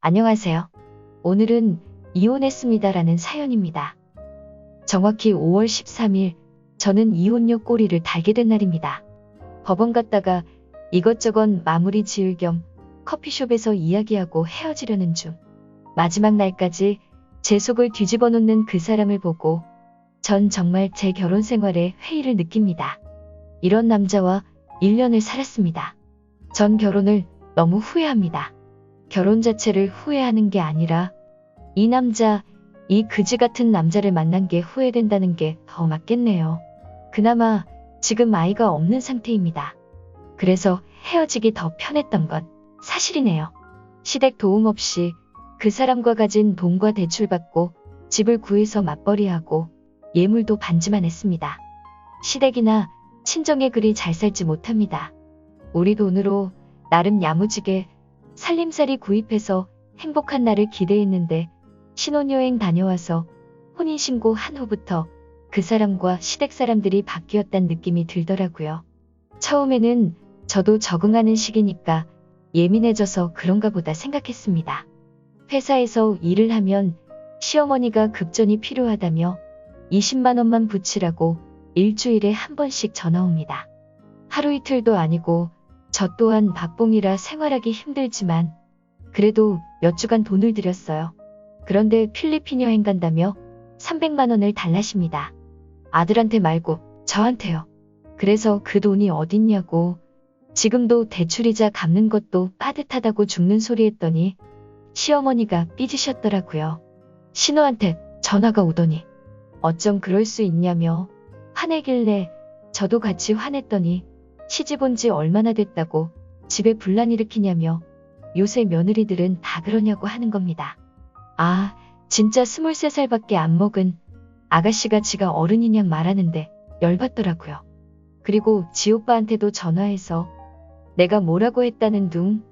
안녕하세요. 오늘은 이혼했습니다라는 사연입니다. 정확히 5월 13일, 저는 이혼녀 꼬리를 달게 된 날입니다. 법원 갔다가 이것저것 마무리 지을 겸 커피숍에서 이야기하고 헤어지려는 중, 마지막 날까지 제 속을 뒤집어 놓는 그 사람을 보고 전 정말 제 결혼 생활에 회의를 느낍니다. 이런 남자와 1년을 살았습니다. 전 결혼을 너무 후회합니다. 결혼 자체를 후회하는 게 아니라 이 남자, 이 그지 같은 남자를 만난 게 후회된다는 게 더 맞겠네요. 그나마 지금 아이가 없는 상태입니다. 그래서 헤어지기 더 편했던 건 사실이네요. 시댁 도움 없이 그 사람과 가진 돈과 대출 받고 집을 구해서 맞벌이하고 예물도 반지만 했습니다. 시댁이나 친정에 그리 잘 살지 못합니다. 우리 돈으로 나름 야무지게 살림살이 구입해서 행복한 날을 기대했는데 신혼여행 다녀와서 혼인신고 한 후부터 그 사람과 시댁 사람들이 바뀌었단 느낌이 들더라고요. 처음에는 저도 적응하는 시기니까 예민해져서 그런가 보다 생각했습니다. 회사에서 일을 하면 시어머니가 급전이 필요하다며 20만 원만 붙이라고 일주일에 한 번씩 전화 옵니다. 하루 이틀도 아니고 저 또한 박봉이라 생활하기 힘들지만 그래도 몇 주간 돈을 들였어요. 그런데 필리핀 여행 간다며 300만 원을 달라십니다. 아들한테 말고 저한테요. 그래서 그 돈이 어딨냐고, 지금도 대출이자 갚는 것도 빠듯하다고 죽는 소리 했더니 시어머니가 삐지셨더라고요. 신우한테 전화가 오더니 어쩜 그럴 수 있냐며 화내길래 저도 같이 화냈더니 시집 온 지 얼마나 됐다고 집에 분란 일으키냐며 요새 며느리들은 다 그러냐고 하는 겁니다. 아, 진짜 23살밖에 안 먹은 아가씨가 지가 어른이냐 말하는데 열받더라고요. 그리고 지오빠한테도 전화해서 내가 뭐라고 했다는 둥,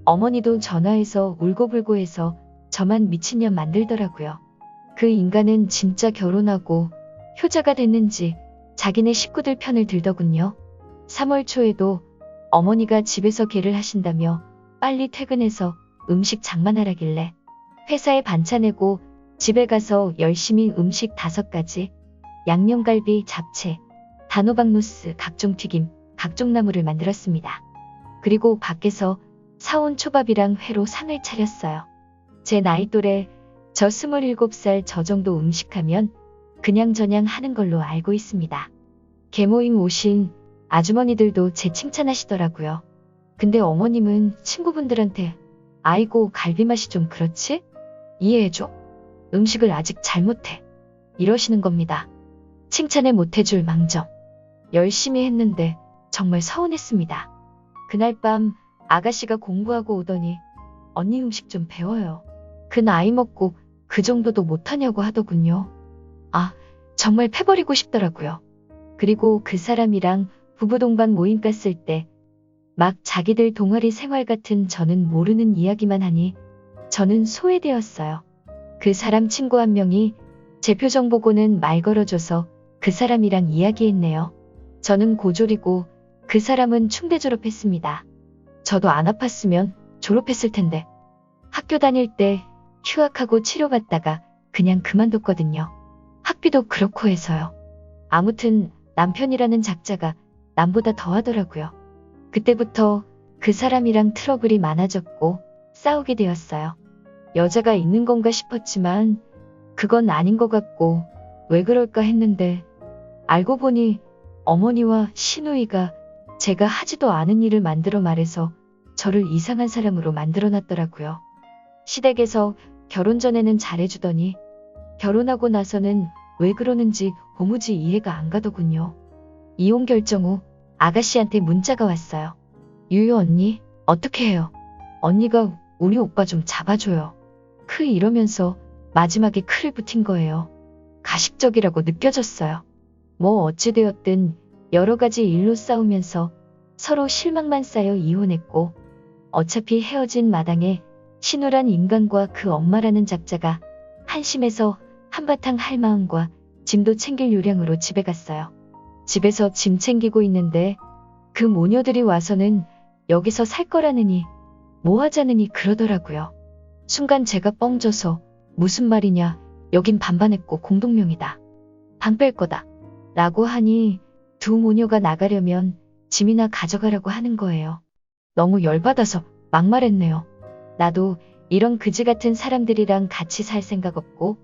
어머니도 전화해서 울고불고 해서 저만 미친년 만들더라고요. 그 인간은 진짜 결혼하고 효자가 됐는지 자기네 식구들 편을 들더군요. 3월 초에도 어머니가 집에서 개를 하신다며 빨리 퇴근해서 음식 장만하라길래 회사에 반차 내고 집에 가서 열심히 음식 5가지, 양념갈비, 잡채, 단호박 무스, 각종 튀김, 각종 나물을 만들었습니다. 그리고 밖에서 사온 초밥이랑 회로 상을 차렸어요. 제 나이 또래, 저 27살 저 정도 음식하면 그냥저냥 하는 걸로 알고 있습니다. 개모임 오신 아주머니들도 제 칭찬하시더라고요. 근데 어머님은 친구분들한테 아이고 갈비 맛이 좀 그렇지? 이해해줘. 음식을 아직 잘 못해. 이러시는 겁니다. 칭찬을 못해줄 망정. 열심히 했는데 정말 서운했습니다. 그날 밤 아가씨가 공부하고 오더니 언니 음식 좀 배워요. 그 나이 먹고 그 정도도 못하냐고 하더군요. 아, 정말 패버리고 싶더라고요. 그리고 그 사람이랑 부부 동반 모임 갔을 때 막 자기들 동아리 생활 같은 저는 모르는 이야기만 하니 저는 소외되었어요. 그 사람 친구 한 명이 제 표정 보고는 말 걸어줘서 그 사람이랑 이야기했네요. 저는 고졸이고 그 사람은 충대 졸업했습니다. 저도 안 아팠으면 졸업했을 텐데. 학교 다닐 때 휴학하고 치료받다가 그냥 그만뒀거든요. 학비도 그렇고 해서요. 아무튼 남편이라는 작자가 남보다 더하더라고요. 그때부터 그 사람이랑 트러블이 많아졌고 싸우게 되었어요. 여자가 있는 건가 싶었지만 그건 아닌 것 같고 왜 그럴까 했는데 알고 보니 어머니와 시누이가 제가 하지도 않은 일을 만들어 말해서 저를 이상한 사람으로 만들어놨더라고요. 시댁에서 결혼 전에는 잘해주더니 결혼하고 나서는 왜 그러는지 도무지 이해가 안 가더군요. 이혼 결정 후 아가씨한테 문자가 왔어요. 유유 언니, 어떻게 해요? 언니가 우리 오빠 좀 잡아줘요. 이러면서 마지막에 크를 붙인 거예요. 가식적이라고 느껴졌어요. 뭐 어찌되었든 여러 가지 일로 싸우면서 서로 실망만 쌓여 이혼했고 어차피 헤어진 마당에 신우란 인간과 그 엄마라는 작자가 한심해서 한바탕 할 마음과 짐도 챙길 요량으로 집에 갔어요. 집에서 짐 챙기고 있는데 그 모녀들이 와서는 여기서 살 거라느니 뭐 하자느니 그러더라고요. 순간 제가 뻥져서 무슨 말이냐, 여긴 반반했고 공동명이다. 방 뺄 거다. 라고 하니 두 모녀가 나가려면 짐이나 가져가라고 하는 거예요. 너무 열받아서 막말했네요. 나도 이런 그지 같은 사람들이랑 같이 살 생각 없고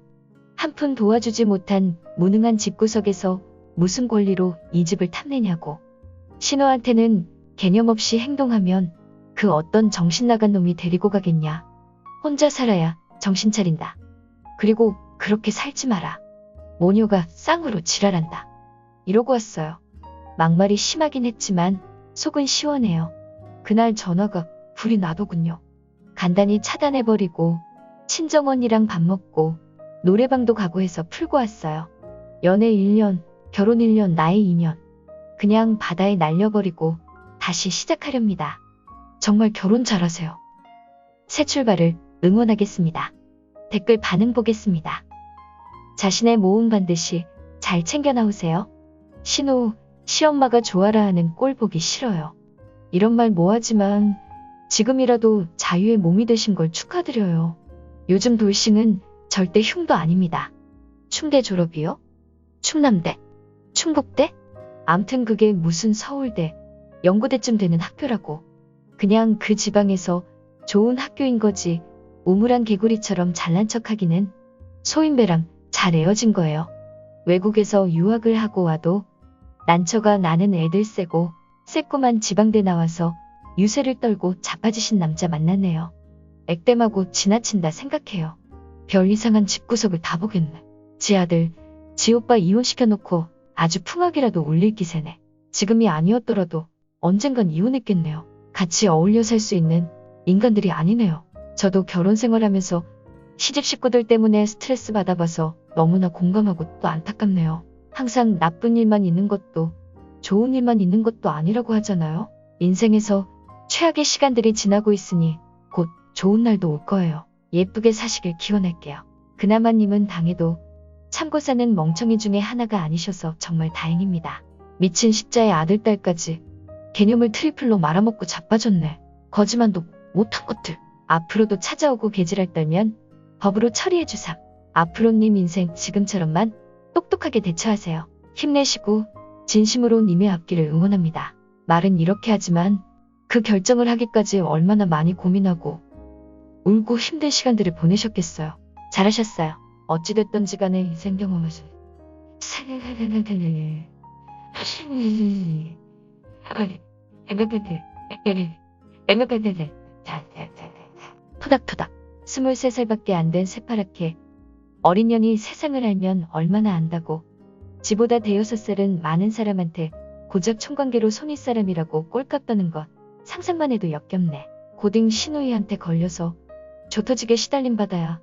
한 푼 도와주지 못한 무능한 집구석에서 무슨 권리로 이 집을 탐내냐고. 신호한테는 개념 없이 행동하면 그 어떤 정신 나간 놈이 데리고 가겠냐. 혼자 살아야 정신 차린다. 그리고 그렇게 살지 마라. 모녀가 쌍으로 지랄한다. 이러고 왔어요. 막말이 심하긴 했지만 속은 시원해요. 그날 전화가 불이 나더군요. 간단히 차단해버리고 친정 언니랑 밥 먹고 노래방도 가고 해서 풀고 왔어요. 연애 1년, 결혼 1년, 나이 2년. 그냥 바다에 날려버리고 다시 시작하렵니다. 정말 결혼 잘하세요. 새 출발을 응원하겠습니다. 댓글 반응 보겠습니다. 자신의 모음 반드시 잘 챙겨 나오세요. 신호, 시엄마가 좋아라 하는 꼴 보기 싫어요. 이런 말 뭐하지만 지금이라도 자유의 몸이 되신 걸 축하드려요. 요즘 돌싱은 절대 흉도 아닙니다. 충대 졸업이요? 충남대? 충북대? 암튼 그게 무슨 서울대, 연고대쯤 되는 학교라고. 그냥 그 지방에서 좋은 학교인 거지 우물안 개구리처럼 잘난 척하기는 소인배랑 잘 에어진 거예요. 외국에서 유학을 하고 와도 난처가 나는 애들 세고 새꼬만 지방대 나와서 유세를 떨고 자빠지신 남자 만났네요. 액땜하고 지나친다 생각해요. 별 이상한 집구석을 다 보겠네. 지 아들, 지 오빠 이혼시켜놓고 아주 풍악이라도 울릴 기세네. 지금이 아니었더라도 언젠간 이혼했겠네요. 같이 어울려 살 수 있는 인간들이 아니네요. 저도 결혼 생활하면서 시집 식구들 때문에 스트레스 받아봐서 너무나 공감하고 또 안타깝네요. 항상 나쁜 일만 있는 것도 좋은 일만 있는 것도 아니라고 하잖아요. 인생에서 최악의 시간들이 지나고 있으니 곧 좋은 날도 올 거예요. 예쁘게 사시길 기원할게요. 그나마님은 당해도 참고 사는 멍청이 중에 하나가 아니셔서 정말 다행입니다. 미친 십자의 아들, 딸까지 개념을 트리플로 말아먹고 자빠졌네. 거지만도 못한 것들. 앞으로도 찾아오고 개지랄 떨면 법으로 처리해주삼. 앞으로님 인생 지금처럼만 똑똑하게 대처하세요. 힘내시고 진심으로 님의 앞길을 응원합니다. 말은 이렇게 하지만 그 결정을 하기까지 얼마나 많이 고민하고 울고 힘든 시간들을 보내셨겠어요. 잘하셨어요. 어찌됐던지 간에 인생 경험을 토닥토닥 23살밖에 안 된 새파랗게 어린 년이 세상을 알면 얼마나 안다고. 지보다 대여섯 살은 많은 사람한테 고작 총관계로 손윗사람이라고 꼴값 떠는 것 상상만 해도 역겹네. 고딩 신우이한테 걸려서 조터지게 시달림 받아야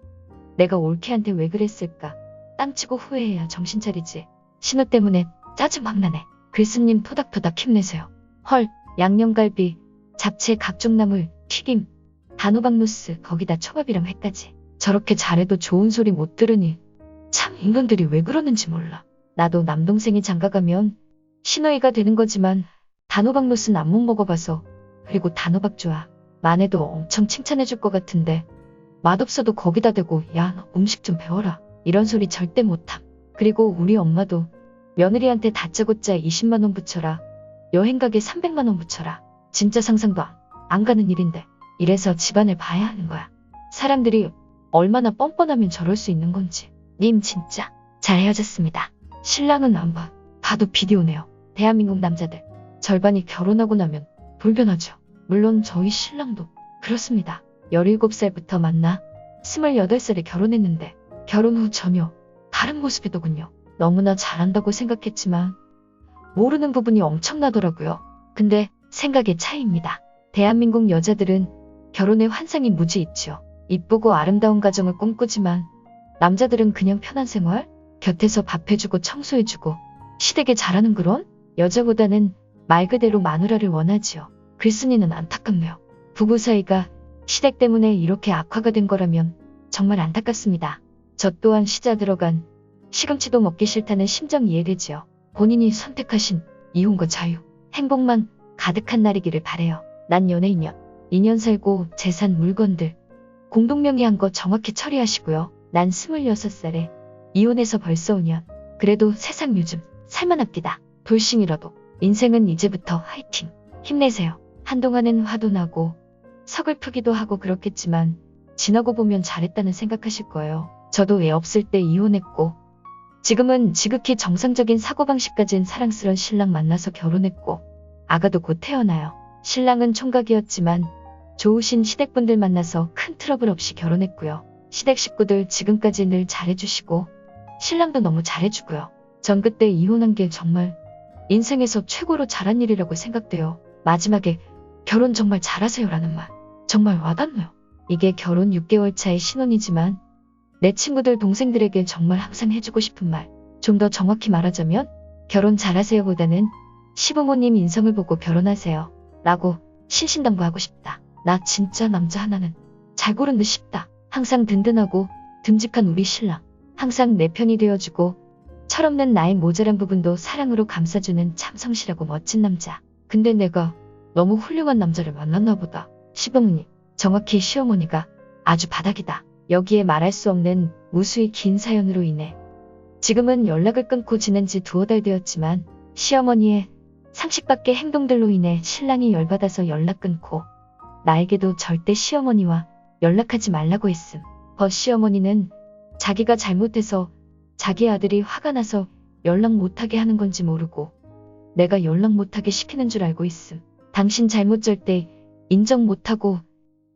내가 올케한테 왜 그랬을까. 땅치고 후회해야 정신 차리지. 신우 때문에 짜증 막 나네. 글쓰님 토닥토닥 힘내세요. 헐, 양념갈비, 잡채, 각종 나물, 튀김, 단호박 무스, 거기다 초밥이랑 회까지. 저렇게 잘해도 좋은 소리 못 들으니 참 인간들이 왜 그러는지 몰라. 나도 남동생이 장가가면 신우이가 되는 거지만 단호박 무스는 안 못 먹어봐서. 그리고 단호박 좋아. 만해도 엄청 칭찬해줄 것 같은데 맛없어도 거기다 대고 야, 너 음식 좀 배워라. 이런 소리 절대 못함. 그리고 우리 엄마도 며느리한테 다짜고짜 20만 원 붙여라. 여행 가게 300만 원 붙여라. 진짜 상상도 안 가는 일인데 이래서 집안을 봐야 하는 거야. 사람들이 얼마나 뻔뻔하면 저럴 수 있는 건지. 님 진짜 잘 헤어졌습니다. 신랑은 안 봐. 봐도 비디오네요. 대한민국 남자들 절반이 결혼하고 나면 돌변하죠. 물론 저희 신랑도 그렇습니다. 17살부터 만나 28살에 결혼했는데 결혼 후 전혀 다른 모습이더군요. 너무나 잘한다고 생각했지만 모르는 부분이 엄청나더라고요. 근데 생각의 차이입니다. 대한민국 여자들은 결혼의 환상이 무지 있죠. 이쁘고 아름다운 가정을 꿈꾸지만 남자들은 그냥 편한 생활? 곁에서 밥해주고 청소해주고 시댁에 잘하는 그런 여자보다는 말 그대로 마누라를 원하지요. 글쓴이는 안타깝네요. 부부 사이가 시댁 때문에 이렇게 악화가 된 거라면 정말 안타깝습니다. 저 또한 시자 들어간 시금치도 먹기 싫다는 심정 이해되지요. 본인이 선택하신 이혼과 자유, 행복만 가득한 날이기를 바래요. 난 연애 2년 살고 재산 물건들 공동명의한 거 정확히 처리하시고요. 난 26살에 이혼해서 벌써 5년. 그래도 세상 요즘 살만합디다. 돌싱이라도 인생은 이제부터 화이팅. 힘내세요. 한동안은 화도 나고 서글프기도 하고 그렇겠지만 지나고 보면 잘했다는 생각하실 거예요. 저도 애 없을 때 이혼했고 지금은 지극히 정상적인 사고방식 가진 사랑스런 신랑 만나서 결혼했고 아가도 곧 태어나요. 신랑은 총각이었지만 좋으신 시댁분들 만나서 큰 트러블 없이 결혼했고요. 시댁 식구들 지금까지 늘 잘해주시고 신랑도 너무 잘해주고요. 전 그때 이혼한 게 정말 인생에서 최고로 잘한 일이라고 생각돼요. 마지막에 결혼 정말 잘하세요라는 말 정말 와닿네요. 이게 결혼 6개월 차의 신혼이지만 내 친구들 동생들에게 정말 항상 해주고 싶은 말. 좀 더 정확히 말하자면 결혼 잘하세요보다는 시부모님 인성을 보고 결혼하세요 라고 신신당부하고 싶다. 나 진짜 남자 하나는 잘 고른 듯 싶다. 항상 든든하고 듬직한 우리 신랑. 항상 내 편이 되어주고 철없는 나의 모자란 부분도 사랑으로 감싸주는 참 성실하고 멋진 남자. 근데 내가 너무 훌륭한 남자를 만났나 보다. 시부모님, 정확히 시어머니가 아주 바닥이다. 여기에 말할 수 없는 무수히 긴 사연으로 인해 지금은 연락을 끊고 지낸 지 2달 되었지만 시어머니의 상식 밖의 행동들로 인해 신랑이 열받아서 연락 끊고 나에게도 절대 시어머니와 연락하지 말라고 했음. 시어머니는 자기가 잘못해서 자기 아들이 화가 나서 연락 못하게 하는 건지 모르고 내가 연락 못하게 시키는 줄 알고 있음. 당신 잘못 절대 인정 못하고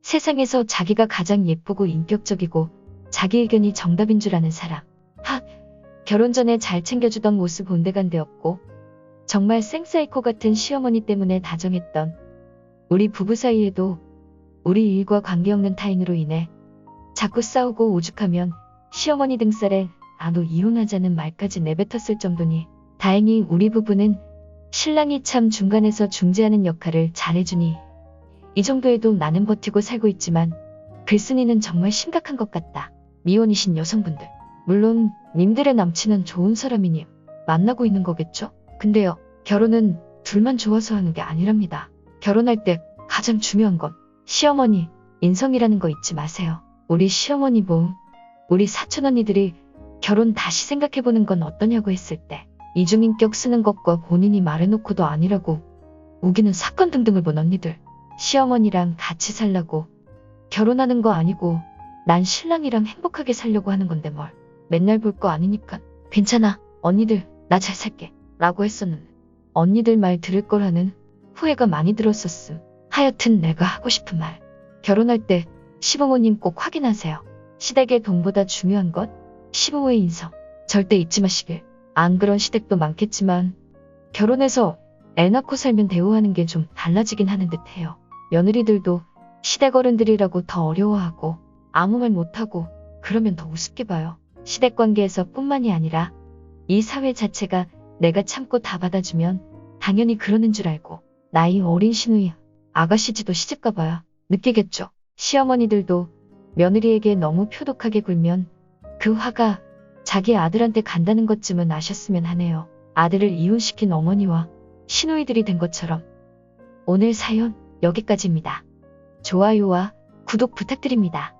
세상에서 자기가 가장 예쁘고 인격적이고 자기 의견이 정답인 줄 아는 사람. 결혼 전에 잘 챙겨주던 모습 온데간데없고 정말 생사이코 같은 시어머니 때문에 다정했던 우리 부부 사이에도 우리 일과 관계없는 타인으로 인해 자꾸 싸우고 오죽하면 시어머니 등살에 나도 이혼하자는 말까지 내뱉었을 정도니 다행히 우리 부부는 신랑이 참 중간에서 중재하는 역할을 잘해주니 이 정도에도 나는 버티고 살고 있지만 글쓴이는 정말 심각한 것 같다. 미혼이신 여성분들, 물론 님들의 남친은 좋은 사람이니 만나고 있는 거겠죠? 근데요, 결혼은 둘만 좋아서 하는 게 아니랍니다. 결혼할 때 가장 중요한 건 시어머니 인성이라는 거 잊지 마세요. 우리 시어머니 우리 사촌 언니들이 결혼 다시 생각해보는 건 어떠냐고 했을 때 이중인격 쓰는 것과 본인이 말해놓고도 아니라고 우기는 사건 등등을 본 언니들. 시어머니랑 같이 살라고 결혼하는 거 아니고 난 신랑이랑 행복하게 살려고 하는 건데 뭘. 맨날 볼 거 아니니까 괜찮아 언니들 나 잘 살게 라고 했었는데 언니들 말 들을 거라는 후회가 많이 들었었음. 하여튼 내가 하고 싶은 말. 결혼할 때 시부모님 꼭 확인하세요. 시댁의 돈보다 중요한 것 시부모의 인성. 절대 잊지 마시길. 안 그런 시댁도 많겠지만 결혼해서 애 낳고 살면 대우하는 게 좀 달라지긴 하는 듯해요. 며느리들도 시댁 어른들이라고 더 어려워하고 아무 말 못하고 그러면 더 우습게 봐요. 시댁 관계에서 뿐만이 아니라 이 사회 자체가 내가 참고 다 받아주면 당연히 그러는 줄 알고 나이 어린 시누이 아가씨지도 시집가봐야 느끼겠죠. 시어머니들도 며느리에게 너무 표독하게 굴면 그 화가 자기 아들한테 간다는 것쯤은 아셨으면 하네요. 아들을 이혼시킨 어머니와 시누이들이 된 것처럼. 오늘 사연 여기까지입니다. 좋아요와 구독 부탁드립니다.